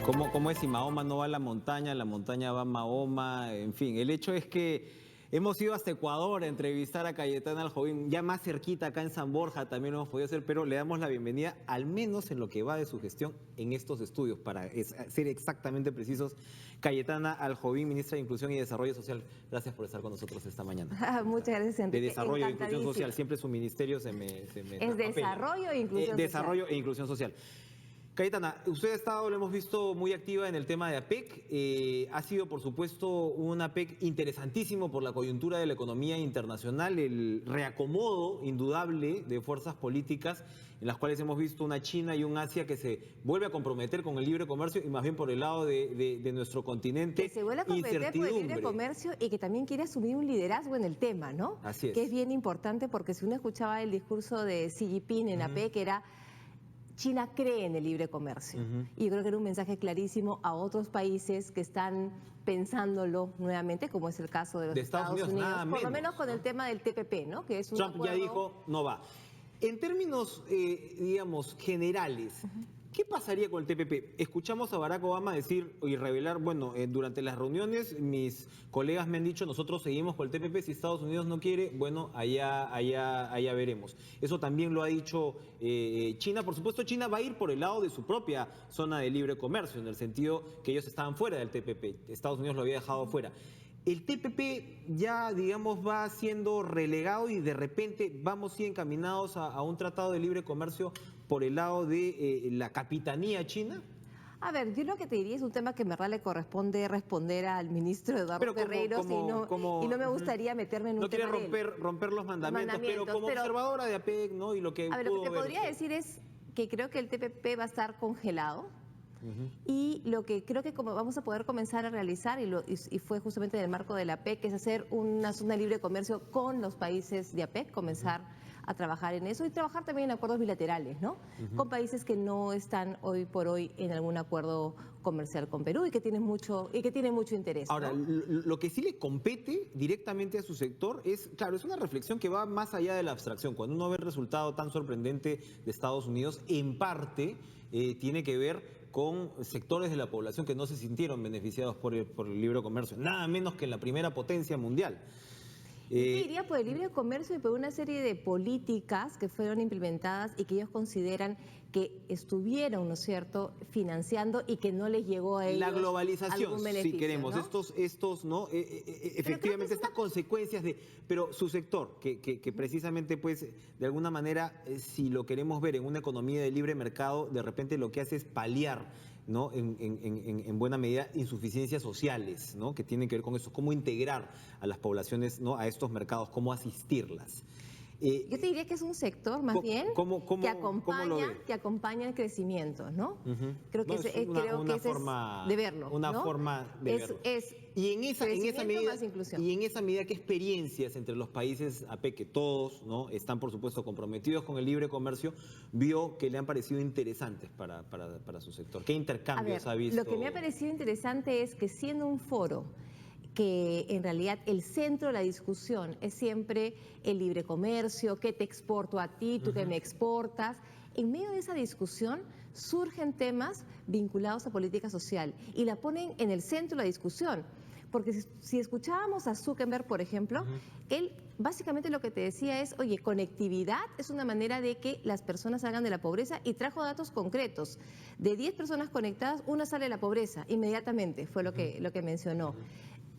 ¿Cómo es si Mahoma no va a la montaña va a Mahoma? En fin, el hecho es que hemos ido hasta Ecuador a entrevistar a Cayetana Aljovín, ya más cerquita acá en San Borja también lo hemos podido hacer, pero le damos la bienvenida, al menos en lo que va de su gestión en estos estudios, para ser exactamente precisos. Cayetana Aljovín, ministra de Inclusión y Desarrollo Social, gracias por estar con nosotros esta mañana. Muchas gracias, Enrique. De Desarrollo e Inclusión Social, siempre su ministerio se me Es Desarrollo e Inclusión Social. Desarrollo e Inclusión Social. Cayetana, usted ha estado, lo hemos visto, muy activa en el tema de APEC. Ha sido, por supuesto, un APEC interesantísimo por la coyuntura de la economía internacional, el reacomodo indudable de fuerzas políticas en las cuales hemos visto una China y un Asia que se vuelve a comprometer con el libre comercio y más bien por el lado de nuestro continente. Que se vuelve a comprometer por el libre comercio y que también quiere asumir un liderazgo en el tema, ¿no? Así es. Que es bien importante porque si uno escuchaba el discurso de Xi Jinping en APEC era... China cree en el libre comercio y yo creo que era un mensaje clarísimo a otros países que están pensándolo nuevamente, como es el caso de los Estados Unidos nada por menos, lo menos con el tema del TPP, ¿no? Que es un Trump acuerdo... ya dijo, no va. En términos, digamos, generales, ¿qué pasaría con el TPP? Escuchamos a Barack Obama decir y revelar, bueno, durante las reuniones mis colegas me han dicho, nosotros seguimos con el TPP, si Estados Unidos no quiere, bueno, allá veremos. Eso también lo ha dicho China. Por supuesto, China va a ir por el lado de su propia zona de libre comercio, en el sentido que ellos estaban fuera del TPP, Estados Unidos lo había dejado fuera. El TPP ya, digamos, va siendo relegado y de repente vamos sí encaminados a un tratado de libre comercio por el lado de la capitanía china. A ver, yo lo que te diría es un tema que en verdad le corresponde responder al ministro Eduardo Ferreyros y no me gustaría meterme en un tema. No quiere romper los mandamientos, pero como observadora de APEC, ¿no? Y lo que a ver, lo que te podría decir es que creo que el TPP va a estar congelado. Y lo que creo que como vamos a poder comenzar a realizar, y fue justamente en el marco de la APEC, es hacer una zona libre de comercio con los países de APEC, comenzar a trabajar en eso y trabajar también en acuerdos bilaterales, ¿no? Con países que no están hoy por hoy en algún acuerdo comercial con Perú y que tienen mucho interés. Ahora, ¿no? lo que sí le compete directamente a su sector es, claro, es una reflexión que va más allá de la abstracción. Cuando uno ve el resultado tan sorprendente de Estados Unidos, en parte tiene que ver con sectores de la población que no se sintieron beneficiados por el libre comercio, nada menos que en la primera potencia mundial. Yo diría por el libre comercio y por una serie de políticas que fueron implementadas y que ellos consideran que estuvieron, ¿no es cierto?, financiando y que no les llegó a ellos la globalización, algún beneficio, si queremos, ¿no? ¿no? Efectivamente, estas consecuencias pero su sector, que precisamente, pues, de alguna manera, si lo queremos ver en una economía de libre mercado, de repente lo que hace es paliar, ¿no? En buena medida, insuficiencias sociales, ¿no? Que tienen que ver con eso, cómo integrar a las poblaciones, ¿no? A estos mercados, cómo asistirlas. Yo te diría que es un sector más bien que acompaña el crecimiento, ¿no? Creo que esa es de verlo. Una forma de verlo. Y en esa medida, ¿qué experiencias entre los países APEC, que todos, ¿no?, están por supuesto comprometidos con el libre comercio, vio que le han parecido interesantes para su sector? ¿Qué intercambios ha visto? Lo que me ha parecido interesante es que siendo un foro que en realidad el centro de la discusión es siempre el libre comercio, qué te exporto a ti, tú que me exportas. En medio de esa discusión surgen temas vinculados a política social y la ponen en el centro de la discusión. Porque si escuchábamos a Zuckerberg, por ejemplo, él básicamente lo que te decía es, oye, conectividad es una manera de que las personas salgan de la pobreza y trajo datos concretos. De 10 personas conectadas, una sale de la pobreza inmediatamente, fue lo que mencionó.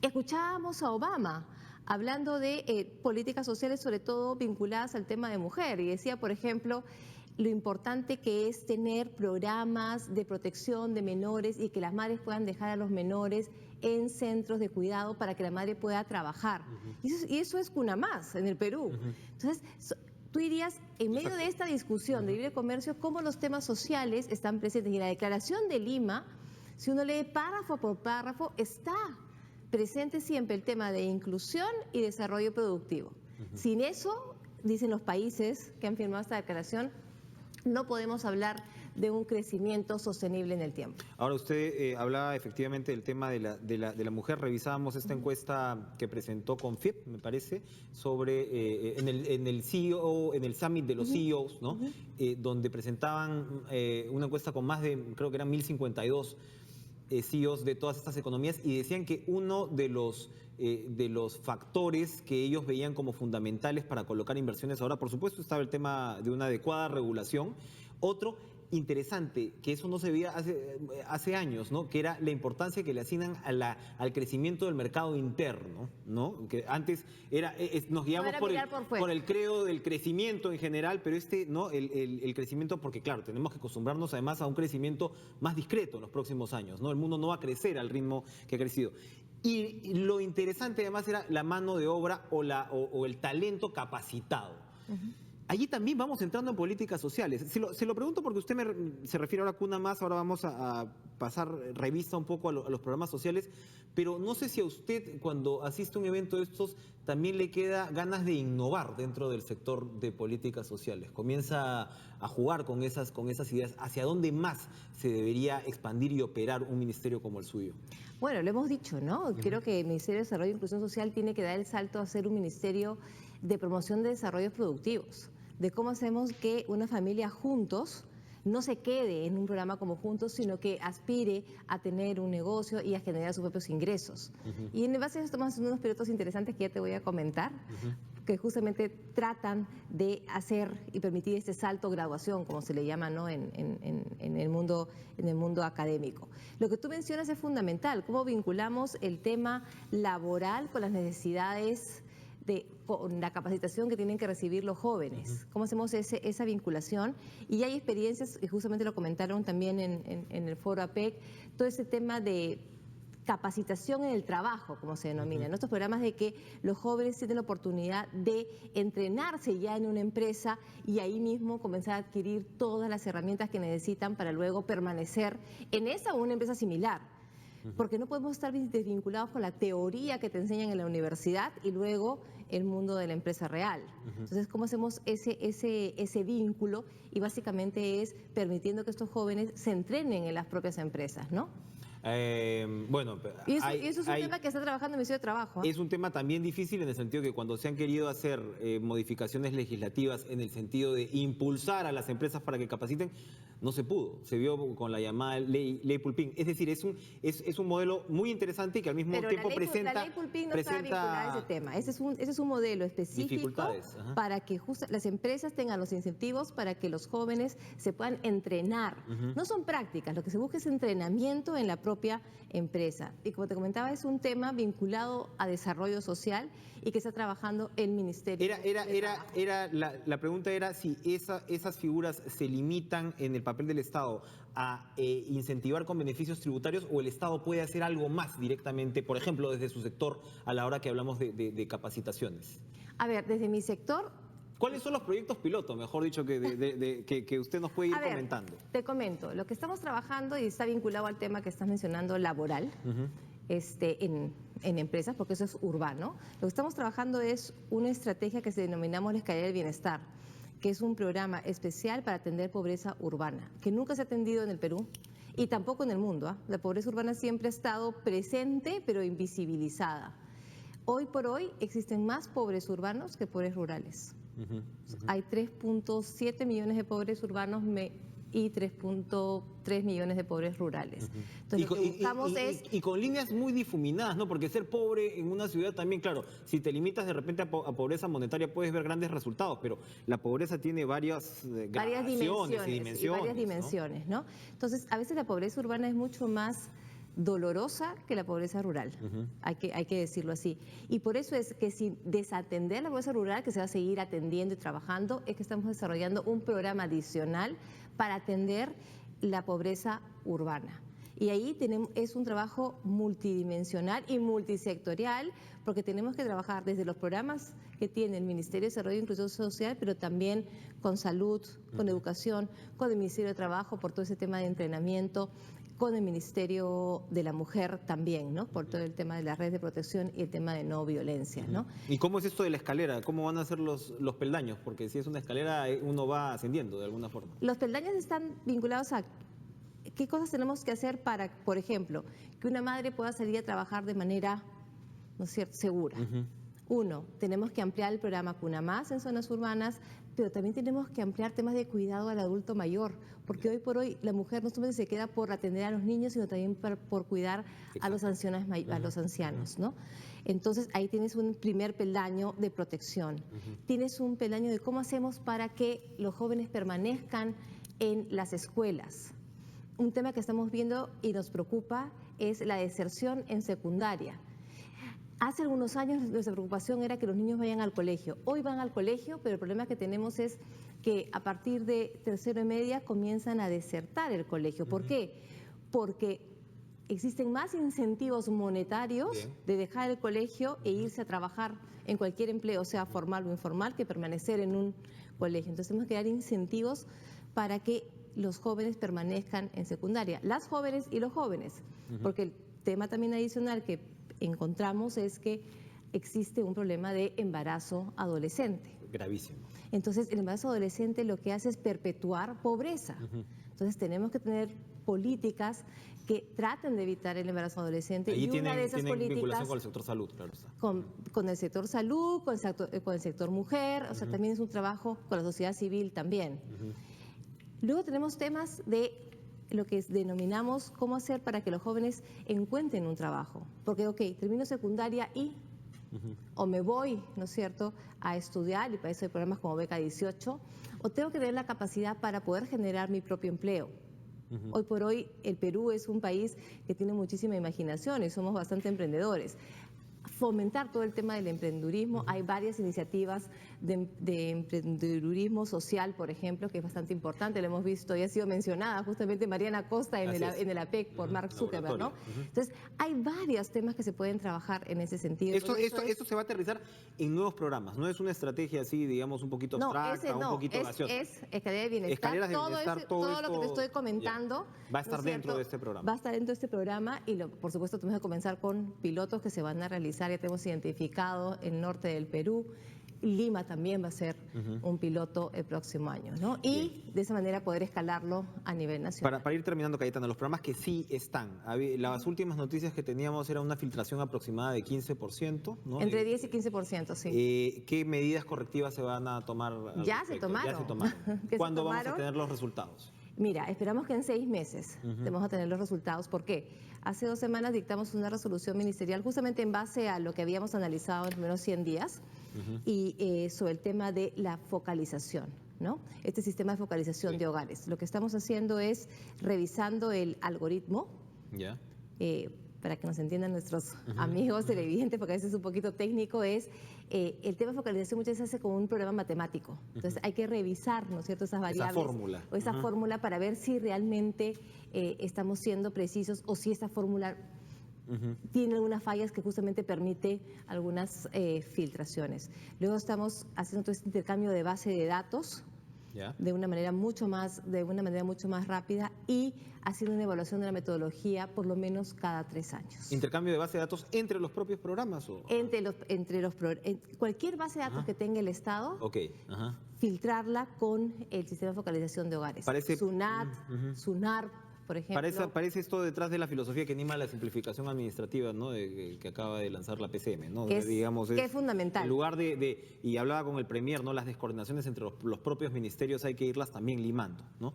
Escuchábamos a Obama hablando de políticas sociales, sobre todo vinculadas al tema de mujer, y decía, por ejemplo, lo importante que es tener programas de protección de menores y que las madres puedan dejar a los menores en centros de cuidado para que la madre pueda trabajar. Y eso es cuna más en el Perú. Entonces, tú dirías, en medio de esta discusión de libre comercio, cómo los temas sociales están presentes. Y en la Declaración de Lima, si uno lee párrafo por párrafo, está presente siempre el tema de inclusión y desarrollo productivo. Sin eso, dicen los países que han firmado esta declaración, no podemos hablar de un crecimiento sostenible en el tiempo. Ahora, usted hablaba efectivamente del tema de la mujer. Revisábamos esta encuesta que presentó Confiep, me parece, sobre en el CEO, en el Summit de los CEOs, ¿no? Donde presentaban una encuesta con más de, creo que eran 1052 CEOs de todas estas economías y decían que uno de los factores que ellos veían como fundamentales para colocar inversiones ahora, por supuesto, estaba el tema de una adecuada regulación. Otro interesante, que eso no se veía hace años, ¿no? Que era la importancia que le asignan al crecimiento del mercado interno, ¿no? Que antes nos guiamos por el credo del crecimiento en general, pero ¿no? El crecimiento, porque claro, tenemos que acostumbrarnos además a un crecimiento más discreto en los próximos años, ¿no? El mundo no va a crecer al ritmo que ha crecido. Y lo interesante además era la mano de obra o el talento capacitado. Allí también vamos entrando en políticas sociales. Se lo pregunto porque usted se refiere ahora a Cuna Más, ahora vamos a pasar revista un poco a los programas sociales, pero no sé si a usted cuando asiste a un evento de estos también le queda ganas de innovar dentro del sector de políticas sociales. Comienza a jugar con esas ideas. ¿Hacia dónde más se debería expandir y operar un ministerio como el suyo? Bueno, lo hemos dicho, ¿no? Creo que el Ministerio de Desarrollo e Inclusión Social tiene que dar el salto a ser un ministerio de promoción de desarrollos productivos, de cómo hacemos que una familia juntos no se quede en un programa como Juntos, sino que aspire a tener un negocio y a generar sus propios ingresos. Y en base a eso estamos haciendo unos proyectos interesantes que ya te voy a comentar, que justamente tratan de hacer y permitir este salto graduación, como se le llama, ¿no? en el mundo académico. Lo que tú mencionas es fundamental, cómo vinculamos el tema laboral con las necesidades con la capacitación que tienen que recibir los jóvenes. ¿Cómo hacemos esa vinculación? Y hay experiencias, y justamente lo comentaron también en el foro APEC, todo ese tema de capacitación en el trabajo, como se denomina, en estos programas de que los jóvenes tienen la oportunidad de entrenarse ya en una empresa y ahí mismo comenzar a adquirir todas las herramientas que necesitan para luego permanecer en esa o una empresa similar. Porque no podemos estar desvinculados con la teoría que te enseñan en la universidad y luego el mundo de la empresa real. Entonces, ¿cómo hacemos ese vínculo? Y básicamente es permitiendo que estos jóvenes se entrenen en las propias empresas, ¿no? Bueno, y eso es un tema que está trabajando el Ministerio de Trabajo. Es un tema también difícil en el sentido que cuando se han querido hacer modificaciones legislativas en el sentido de impulsar a las empresas para que capaciten, no se pudo. Se vio con la llamada ley Pulpín. Es decir, es un modelo muy interesante y que al mismo tiempo presenta... La ley Pulpín no está vinculada a ese tema. Ese es un modelo específico para que las empresas tengan los incentivos para que los jóvenes se puedan entrenar. No son prácticas, lo que se busca es entrenamiento en la propia empresa. Y como te comentaba, es un tema vinculado a desarrollo social y que está trabajando el Ministerio. La pregunta era si esas figuras se limitan en el papel del Estado a incentivar con beneficios tributarios o el Estado puede hacer algo más directamente, por ejemplo, desde su sector a la hora que hablamos de capacitaciones. A ver, desde mi sector... ¿Cuáles son los proyectos piloto, mejor dicho, que usted nos puede ir comentando? Te comento, lo que estamos trabajando y está vinculado al tema que estás mencionando, laboral, en empresas, porque eso es urbano. Lo que estamos trabajando es una estrategia que se denominamos la escalera del bienestar, que es un programa especial para atender pobreza urbana, que nunca se ha atendido en el Perú y tampoco en el mundo. La pobreza urbana siempre ha estado presente, pero invisibilizada. Hoy por hoy existen más pobres urbanos que pobres rurales. Hay 3.7 millones de pobres urbanos y 3.3 millones de pobres rurales. Entonces, lo que buscamos y con líneas muy difuminadas, ¿no? Porque ser pobre en una ciudad también, claro, si te limitas de repente a pobreza monetaria puedes ver grandes resultados, pero la pobreza tiene varias dimensiones, ¿no? Entonces, a veces la pobreza urbana es mucho más dolorosa que la pobreza rural, hay que decirlo así. Y por eso es que sin desatender la pobreza rural, que se va a seguir atendiendo y trabajando, es que estamos desarrollando un programa adicional para atender la pobreza urbana. Y ahí es un trabajo multidimensional y multisectorial, porque tenemos que trabajar desde los programas que tiene el Ministerio de Desarrollo e Inclusión Social, pero también con salud, con educación, con el Ministerio de Trabajo por todo ese tema de entrenamiento, con el Ministerio de la Mujer también, ¿no? Por todo el tema de las redes de protección y el tema de no violencia, ¿no? ¿Y cómo es esto de la escalera? ¿Cómo van a ser los peldaños? Porque si es una escalera, uno va ascendiendo de alguna forma. Los peldaños están vinculados a qué cosas tenemos que hacer para, por ejemplo, que una madre pueda salir a trabajar de manera, ¿no es cierto?, segura. Uno, tenemos que ampliar el programa Cuna Más en zonas urbanas, pero también tenemos que ampliar temas de cuidado al adulto mayor, porque hoy por hoy la mujer no solamente se queda por atender a los niños, sino también por cuidar a los ancianos, ¿no? Entonces ahí tienes un primer peldaño de protección. Tienes un peldaño de cómo hacemos para que los jóvenes permanezcan en las escuelas. Un tema que estamos viendo y nos preocupa es la deserción en secundaria. Hace algunos años nuestra preocupación era que los niños vayan al colegio. Hoy van al colegio, pero el problema que tenemos es que a partir de tercero y media comienzan a desertar el colegio. ¿Por qué? Porque existen más incentivos monetarios de dejar el colegio e irse a trabajar en cualquier empleo, sea formal o informal, que permanecer en un colegio. Entonces tenemos que dar incentivos para que los jóvenes permanezcan en secundaria, las jóvenes y los jóvenes, porque el tema también adicional que encontramos es que existe un problema de embarazo adolescente. Gravísimo. Entonces, el embarazo adolescente lo que hace es perpetuar pobreza. Entonces, tenemos que tener políticas que traten de evitar el embarazo adolescente. Ahí y una de esas políticas vinculación con el sector salud, claro está. Con el sector salud, con el sector mujer, o sea, también es un trabajo con la sociedad civil también. Luego tenemos temas de lo que denominamos cómo hacer para que los jóvenes encuentren un trabajo. Porque, ok, termino secundaria y o me voy, ¿no es cierto?, a estudiar, y para eso hay programas como Beca 18, o tengo que tener la capacidad para poder generar mi propio empleo. Hoy por hoy el Perú es un país que tiene muchísima imaginación y somos bastante emprendedores. Fomentar todo el tema del emprendedurismo. Hay varias iniciativas de emprendedurismo social, por ejemplo, que es bastante importante. Lo hemos visto y ha sido mencionada justamente Mariana Costa en el APEC por Mark Zuckerberg, ¿no? Entonces, hay varios temas que se pueden trabajar en ese sentido. Esto se va a aterrizar en nuevos programas, no es una estrategia así, digamos, un poquito abstracta, un poquito gaseosa. Es escalera de bienestar. Escaleras de bienestar, todo lo que te estoy comentando. Va a estar dentro de este programa. Va a estar dentro de este programa y, por supuesto, tenemos que comenzar con pilotos que se van a realizar. Ya tenemos identificado el norte del Perú. Lima también va a ser un piloto el próximo año, ¿no? Y de esa manera poder escalarlo a nivel nacional. Para ir terminando, Cayetana, los programas que sí están, las últimas noticias que teníamos era una filtración aproximada de 15%, ¿no? Entre 10 y 15%, sí. ¿Qué medidas correctivas se van a tomar? Ya se tomaron. Ya se tomaron. ¿Cuándo vamos a tener los resultados? Mira, esperamos que en 6 meses vamos a tener los resultados. ¿Por qué? Hace 2 semanas dictamos una resolución ministerial justamente en base a lo que habíamos analizado en los primeros 100 días y sobre el tema de la focalización, ¿no? Este sistema de focalización de hogares. Lo que estamos haciendo es revisando el algoritmo. Ya. Para que nos entiendan nuestros amigos televidentes, porque a veces es un poquito técnico, es el tema de focalización muchas veces se hace con un programa matemático. Entonces hay que revisar, ¿no es cierto?, esas variables. Esa fórmula. O esa fórmula para ver si realmente estamos siendo precisos o si esa fórmula tiene algunas fallas que justamente permite algunas filtraciones. Luego estamos haciendo todo este intercambio de base de datos. De una manera mucho más rápida y haciendo una evaluación de la metodología por lo menos cada 3 años. ¿Intercambio de base de datos entre los propios programas? Cualquier base de datos que tenga el Estado, filtrarla con el sistema de focalización de hogares. SUNAT, SUNAR, por ejemplo. Parece esto detrás de la filosofía que anima la simplificación administrativa, ¿no?, que acaba de lanzar la PCM, ¿no? Que es fundamental. En lugar y hablaba con el Premier, ¿no?, las descoordinaciones entre los propios ministerios hay que irlas también limando, ¿no?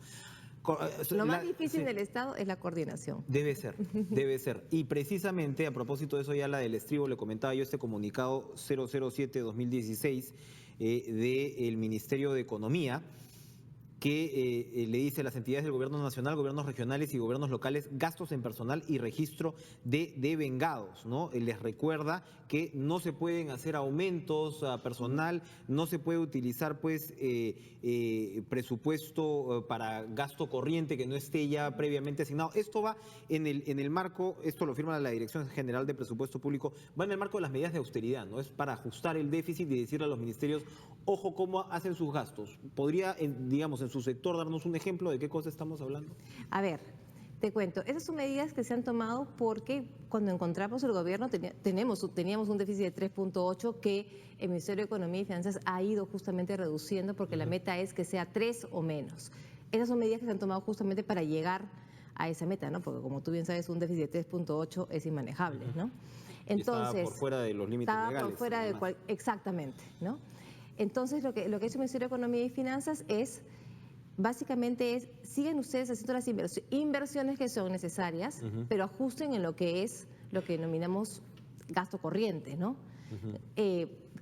Lo más difícil del Estado es la coordinación. Debe ser. Y precisamente a propósito de eso, ya la del estribo, le comentaba yo este comunicado 007-2016 del Ministerio de Economía, que le dice a las entidades del gobierno nacional, gobiernos regionales y gobiernos locales, gastos en personal y registro de devengados, ¿no? Les recuerda que no se pueden hacer aumentos a personal, no se puede utilizar pues presupuesto para gasto corriente que no esté ya previamente asignado. Esto va en el marco, esto lo firma la Dirección General de Presupuesto Público, va en el marco de las medidas de austeridad, ¿no? Es para ajustar el déficit y decirle a los ministerios, ojo cómo hacen sus gastos. ¿Podría, digamos, en su sector darnos un ejemplo de qué cosa estamos hablando? A ver, te cuento, esas son medidas que se han tomado porque cuando encontramos el gobierno teníamos un déficit de 3.8 que el Ministerio de Economía y Finanzas ha ido justamente reduciendo porque la meta es que sea 3 o menos. Esas son medidas que se han tomado justamente para llegar a esa meta, ¿no? Porque como tú bien sabes, un déficit de 3.8 es inmanejable, ¿no? Y estaba por fuera de los límites estaba legales. por fuera de además. exactamente, ¿no? Entonces, lo que ha hecho el Ministerio de Economía y Finanzas es, básicamente siguen ustedes haciendo las inversiones que son necesarias, pero ajusten en lo que es lo que denominamos gasto corriente, ¿no?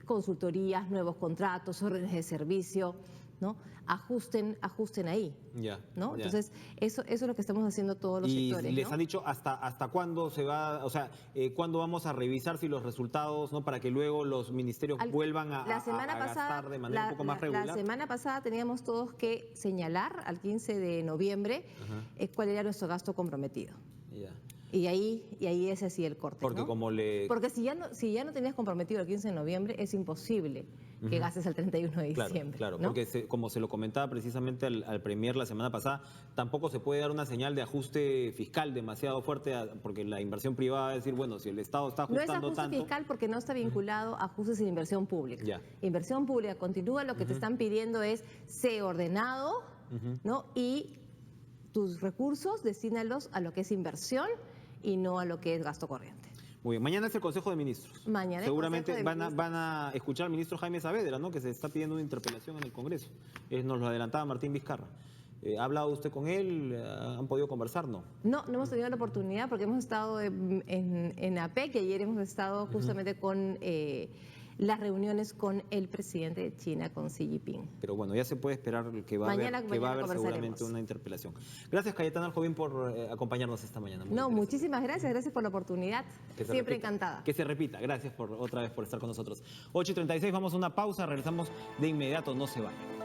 Consultorías, nuevos contratos, órdenes de servicio, ¿no? Ajusten ahí, Ya, ¿no? ya. Entonces, eso es lo que estamos haciendo todos los Y sectores, les ¿no? han dicho hasta cuándo se va, o sea, cuándo vamos a revisar si los resultados, ¿no? Para que luego los ministerios vuelvan a gastar de manera un poco más regular. La semana pasada teníamos todos que señalar al 15 de noviembre cuál era nuestro gasto comprometido. Ya. Y ahí es así el corte, Porque ¿no? como Porque si ya no tenías comprometido el 15 de noviembre, es imposible que gastes el 31 de Claro, diciembre. claro, ¿no? porque como se lo comentaba precisamente al Premier la semana pasada, tampoco se puede dar una señal de ajuste fiscal demasiado fuerte, porque la inversión privada va a decir, bueno, si el Estado está No es ajustando ajuste tanto... fiscal porque no está vinculado a ajustes en inversión pública. Ya. Inversión pública continúa, lo que te están pidiendo es ser ordenado, ¿no? Y tus recursos destínalos a lo que es inversión y no a lo que es gasto corriente. Muy bien, mañana es el Consejo de Ministros. Mañana el seguramente Consejo de Ministros. van a escuchar al ministro Jaime Saavedra, ¿no? Que se está pidiendo una interpelación en el Congreso. Nos lo adelantaba Martín Vizcarra. ¿Ha hablado usted con él? ¿Han podido conversar? No. No hemos tenido la oportunidad porque hemos estado en APEC y ayer hemos estado justamente con las reuniones con el presidente de China, con Xi Jinping. Pero bueno, ya se puede esperar que va a haber seguramente una interpelación. Gracias, Cayetana Aljovín, por acompañarnos esta mañana. Muchísimas gracias por la oportunidad. Siempre encantada. Que se repita. Gracias otra vez por estar con nosotros. 8:36, vamos a una pausa, regresamos de inmediato, no se vayan.